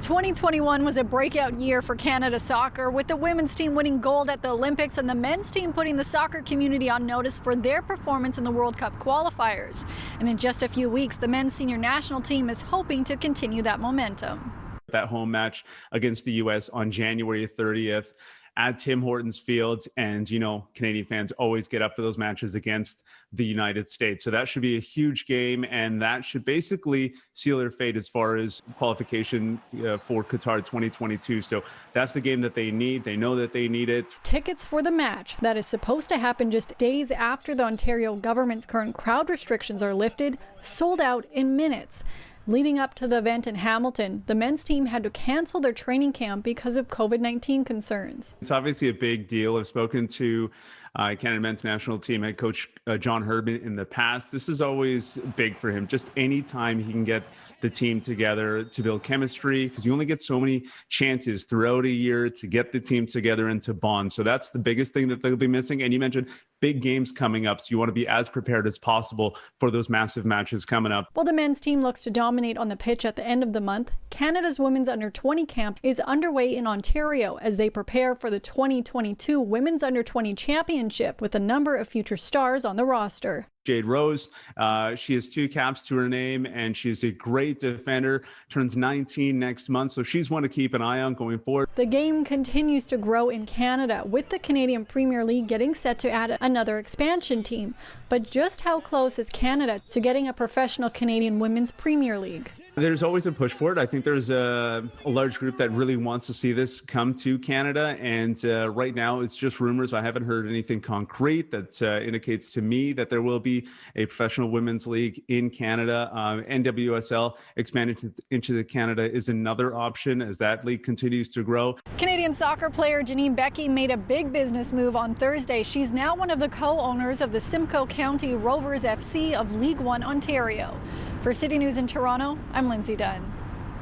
2021 was a breakout year for Canada soccer, with the women's team winning gold at the Olympics and the men's team putting the soccer community on notice for their performance in the World Cup qualifiers. And in just a few weeks, the men's senior national team is hoping to continue that momentum. That home match against the U.S. on January 30th at Tim Hortons Field. And, you know, Canadian fans always get up for those matches against the United States. So that should be a huge game, and that should basically seal their fate as far as qualification for Qatar 2022. So that's the game that they need. They know that they need it. Tickets for the match that is supposed to happen just days after the Ontario government's current crowd restrictions are lifted sold out in minutes. Leading up to the event in Hamilton, the men's team had to cancel their training camp because of COVID-19 concerns. It's obviously a big deal. I've spoken to Canada men's national team head coach John Herdman in the past. This is always big for him. Just any time he can get the team together to build chemistry, because you only get so many chances throughout a year to get the team together and to bond. So that's the biggest thing that they'll be missing. And you mentioned big games coming up, so you want to be as prepared as possible for those massive matches coming up. While the men's team looks to dominate on the pitch at the end of the month, Canada's women's under-20 camp is underway in Ontario as they prepare for the 2022 Women's Under-20 Championship with a number of future stars on the roster. Jade Rose, she has 2 caps to her name, and she's a great defender, turns 19 next month, so she's one to keep an eye on going forward. The game continues to grow in Canada, with the Canadian Premier League getting set to add another expansion team. But just how close is Canada to getting a professional Canadian Women's Premier League? There's always a push for it. I think there's a large group that really wants to see this come to Canada, and right now it's just rumors. I haven't heard anything concrete that indicates to me that there will be a professional women's league in Canada. NWSL expanding into Canada is another option as that league continues to grow. Canadian soccer player Janine Beckie made a big business move on Thursday. She's now one of the co-owners of the Simcoe County Rovers FC of League One Ontario. For City News in Toronto, I'm Lindsay Dunn.